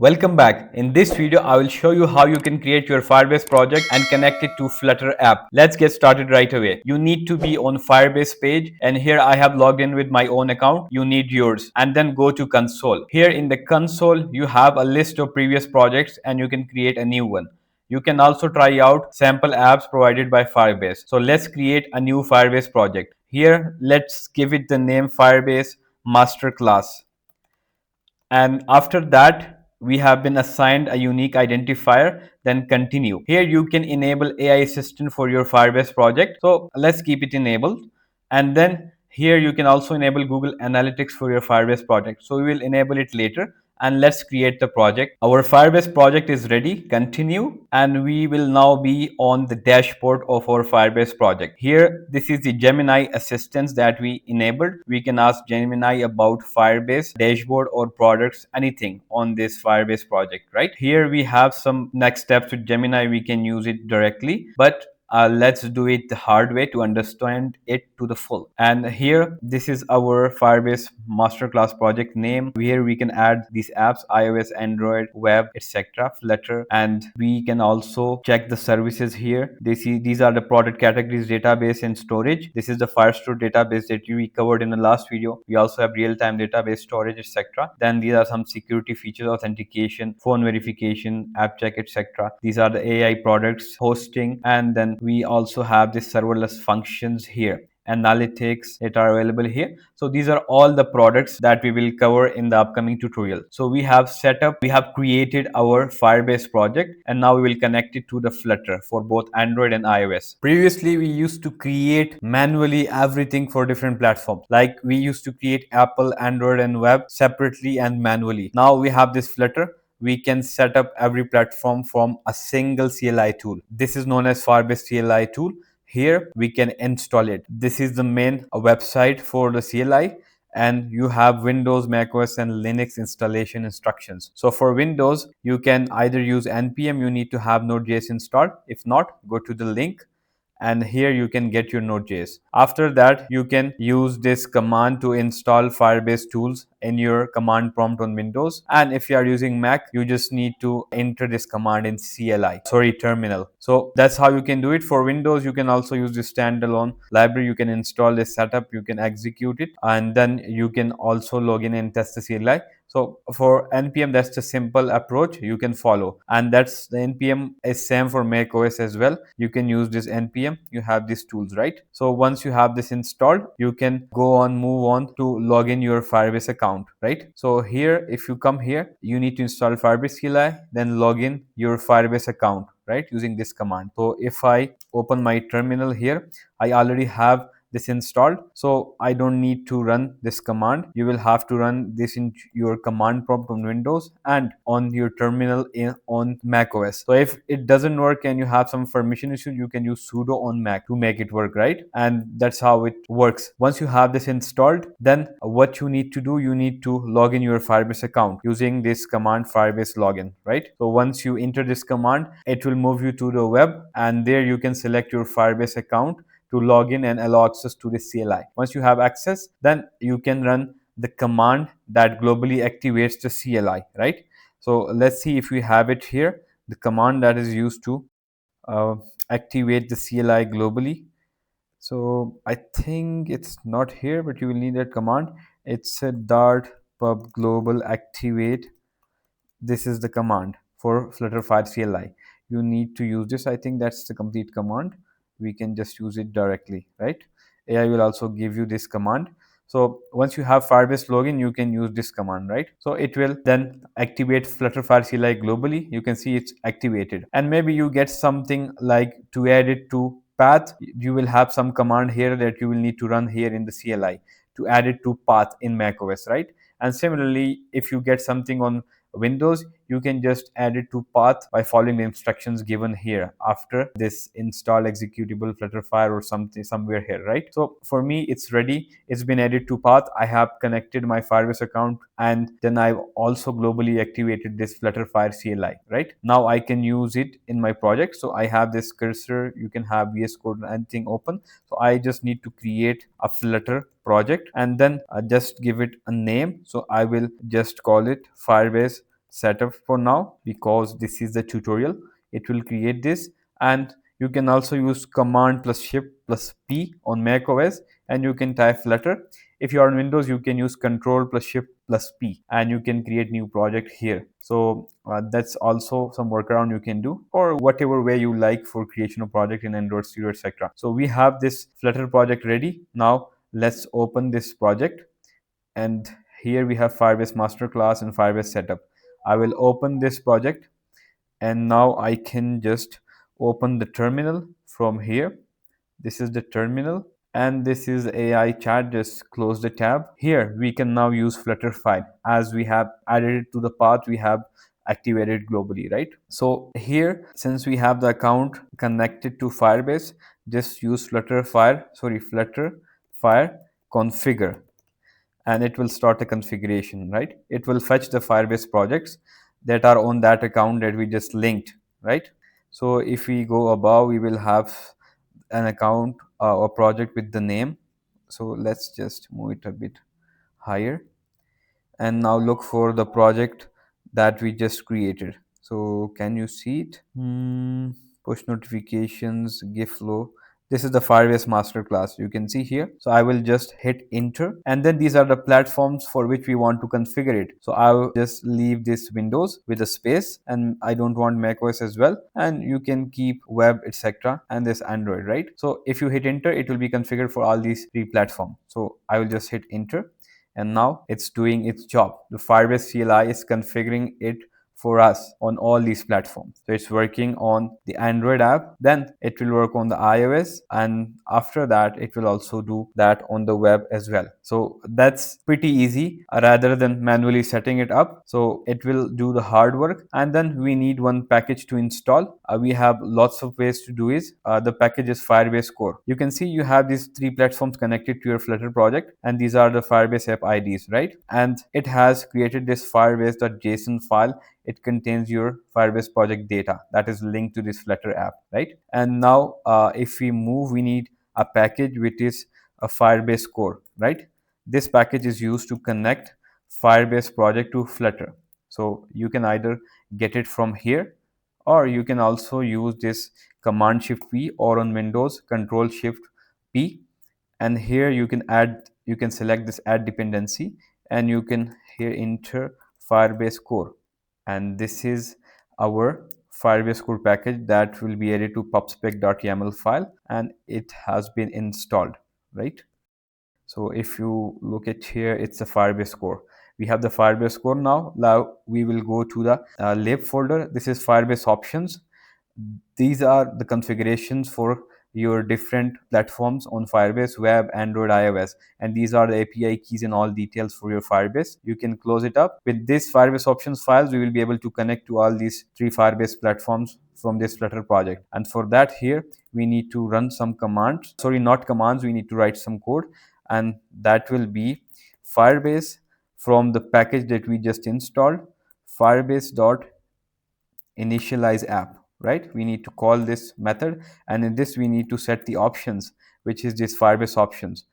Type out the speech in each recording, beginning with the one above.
Welcome back. In this video, I will show you how you can create your Firebase project and connect it to Flutter app. Let's get started right away. You need to be on Firebase page, and here I have logged in with my own account. You need yours, and then go to console. Here in the console, you have a list of previous projects and you can create a new one. You can also try out sample apps provided by Firebase. So let's create a new Firebase project. Here, let's give it the name Firebase Masterclass, and after that we have been assigned a unique identifier. Then continue. Here you can enable AI assistant for your Firebase project, so let's keep it enabled. And then here you can also enable Google Analytics for your Firebase project, so we will enable it later. And let's create the project. Our Firebase project is ready. Continue, and we will now be on the dashboard of our Firebase project. Here, this is the Gemini assistance that we enabled. We can ask Gemini about Firebase dashboard or products, anything on this Firebase project, right? Here we have some next steps with Gemini. We can use it directly, but let's do it the hard way to understand it to the full. And here, this is our Firebase masterclass project name. Here we can add these apps: iOS, Android, web, etc., Flutter. And we can also check the services here. These are the product categories, database, and storage. This is the Firestore database that we covered in the last video. We also have real-time database storage, etc. Then these are some security features: authentication, phone verification, app check, etc. These are the AI products, hosting, and then we also have the serverless functions here, analytics that are available here. So these are all the products that we will cover in the upcoming tutorial. So we have created our Firebase project, and now we will connect it to the Flutter for both Android and iOS. Previously, we used to create manually everything for different platforms. Like we used to create Apple, Android, and web separately and manually. Now we have this Flutter. We can set up every platform from a single CLI tool. This is known as Firebase CLI tool. Here we can install it. This is the main website for the CLI, and you have Windows, macOS, and Linux installation instructions. So for Windows, you can either use npm. You need to have Node.js installed. If not, go to the link, and here you can get your Node.js. After that, you can use this command to install Firebase tools in your command prompt on Windows. And if you are using Mac, you just need to enter this command in terminal. So that's how you can do it. For Windows, you can also use this standalone library. You can install this setup, you can execute it, and then you can also log in and test the CLI. So for npm, that's the simple approach you can follow, and that's the npm is same for Mac OS as well. You can use this npm. You have these tools, right? So once you have this installed, you can move on to log in your Firebase account, right? So here, if you come here, you need to install Firebase CLI, then log in your Firebase account, right, using this command. So if I open my terminal here, I already have this installed, so I don't need to run this command. You will have to run this in your command prompt on Windows and on your terminal on Mac OS. So if it doesn't work and you have some permission issue, you can use sudo on Mac to make it work, right? And that's how it works. Once you have this installed, then what you need to do, you need to log in your Firebase account using this command Firebase login, right? So once you enter this command, it will move you to the web, and there you can select your Firebase account to log in and allow access to the CLI. Once you have access, then you can run the command that globally activates the CLI, right? So let's see if we have it here. The command that is used to activate the CLI globally. So I think it's not here, but you will need that command. It's a dart pub global activate. This is the command for Flutterfire CLI. You need to use this. I think that's the complete command. We can just use it directly, right? AI will also give you this command. So once you have Firebase login, you can use this command, right? So it will then activate Flutterfire CLI globally. You can see it's activated, and maybe you get something like to add it to path. You will have some command here that you will need to run here in the CLI to add it to path in macOS, right? And similarly, if you get something on Windows, you can just add it to path by following the instructions given here after this install executable Flutterfire or something somewhere here, right? So for me, it's ready. It's been added to path. I have connected my Firebase account, and then I've also globally activated this Flutterfire CLI, right? Now I can use it in my project. So I have this cursor. You can have VS Code and anything open. So I just need to create a Flutter project, and then just give it a name. So I will just call it Firebase setup for now because this is the tutorial. It will create this, and you can also use command plus shift plus P on Mac OS, and you can type Flutter. If you are on Windows, you can use control plus shift plus P, and you can create new project here. So that's also some workaround you can do, or whatever way you like for creation of project in Android Studio, etc. So we have this Flutter project ready. Now let's open this project, and here we have Firebase masterclass and Firebase setup. I will open this project, and now I can just open the terminal from here. This is the terminal, and this is AI chat. Just close the tab. Here we can now use Flutter file as we have added it to the path we have activated globally, right? So here, since we have the account connected to Firebase, just use Flutter fire configure, and it will start the configuration, right? It will fetch the Firebase projects that are on that account that we just linked, right? So if we go above, we will have an account or project with the name. So let's just move it a bit higher, and now look for the project that we just created. So can you see it? Push notifications, GIF flow. This is the Firebase masterclass. You can see here. So I will just hit enter, and then these are the platforms for which we want to configure it. So I will just leave this Windows with a space, and I don't want macOS as well. And you can keep web, etc. and this Android, right? So if you hit enter, it will be configured for all these three platforms. So I will just hit enter, and now it's doing its job. The Firebase CLI is configuring it for us on all these platforms. So it's working on the Android app, then it will work on the iOS, and after that it will also do that on the web as well. So that's pretty easy rather than manually setting it up. So it will do the hard work, and then we need one package to install. We have lots of ways to do it. The package is Firebase Core. You can see you have these three platforms connected to your Flutter project, and these are the Firebase app IDs, right? And it has created this firebase.json file. It contains your Firebase project data that is linked to this Flutter app, right? And now if we move, we need a package which is a Firebase Core, right? This package is used to connect Firebase project to Flutter. So you can either get it from here, or you can also use this command shift P, or on Windows control shift P, and here you can select this add dependency, and you can here enter Firebase Core, and this is our Firebase Core package that will be added to pubspec.yaml file, and it has been installed, right? So if you look at here, it's a Firebase Core. We have the Firebase Core now. Now we will go to the lib folder. This is Firebase options. These are the configurations for your different platforms on Firebase, web, Android, iOS, and these are the API keys and all details for your Firebase. You can close it up. With this Firebase options files, we will be able to connect to all these three Firebase platforms from this Flutter project. And for that, here we need to run some commands. Sorry, not commands. We need to write some code, and that will be Firebase from the package that we just installed, Firebase dot initialize app, right? We need to call this method, and in this we need to set the options, which is this Firebase options,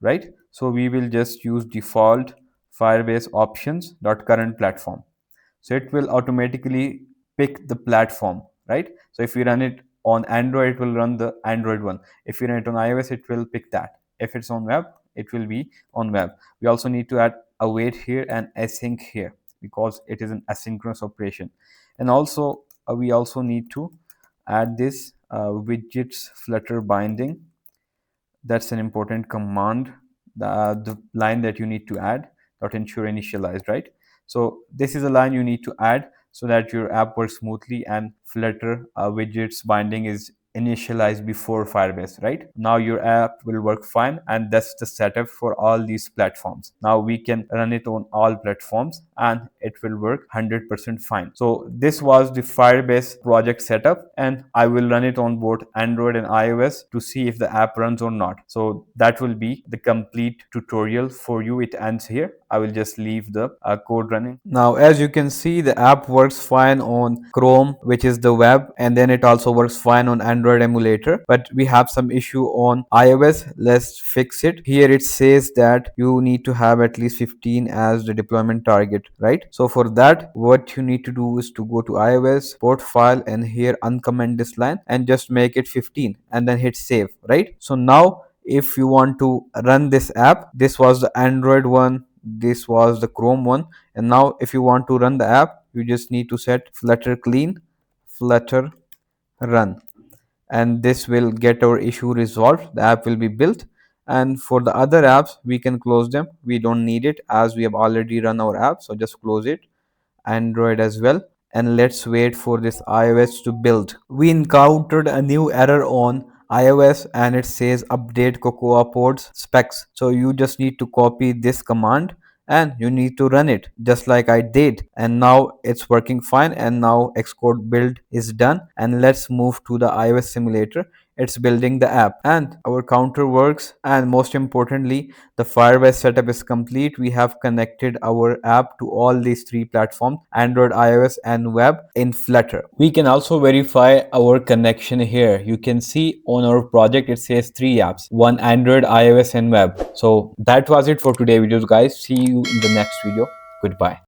right? So we will just use default Firebase options dot current platform. So it will automatically pick the platform, right? So if we run it on Android, it will run the Android one. If we run it on iOS, it will pick that. If it's on web, it will be on web. We also need to add await here and async here, because it is an asynchronous operation. And also we also need to add this widgets Flutter binding. That's an important command, the line that you need to add, dot ensure initialized, right? So this is a line you need to add so that your app works smoothly, and Flutter widgets binding is initialized before Firebase, right? Now your app will work fine, and that's the setup for all these platforms. Now we can run it on all platforms, and it will work 100% fine. So this was the Firebase project setup, and I will run it on both Android and iOS to see if the app runs or not. So that will be the complete tutorial for you. It ends here. I will just leave the code running. Now, as you can see, the app works fine on Chrome, which is the web, and then it also works fine on Android emulator. But we have some issue on iOS. Let's fix it. Here it says that you need to have at least 15 as the deployment target, right? So for that, what you need to do is to go to iOS, port file, and here uncomment this line and just make it 15 and then hit save, right? So now if you want to run this app, this was the Android one, this was the Chrome one, and now if you want to run the app, you just need to set flutter clean, flutter run, and this will get our issue resolved. The app will be built, and for the other apps we can close them. We don't need it as we have already run our app, so just close it. Android as well, and let's wait for this iOS to build. We encountered a new error on iOS and it says update Cocoa Pods specs. So you just need to copy this command and you need to run it just like I did, and now it's working fine, and now Xcode build is done. And let's move to the iOS simulator. It's building the app and our counter works, and most importantly the Firebase setup is complete. We have connected our app to all these three platforms, Android, iOS and web, in Flutter. We can also verify our connection here. You can see on our project it says 3 apps, one Android, iOS and web. So that was it for today videos, guys. See you in the next video. Goodbye.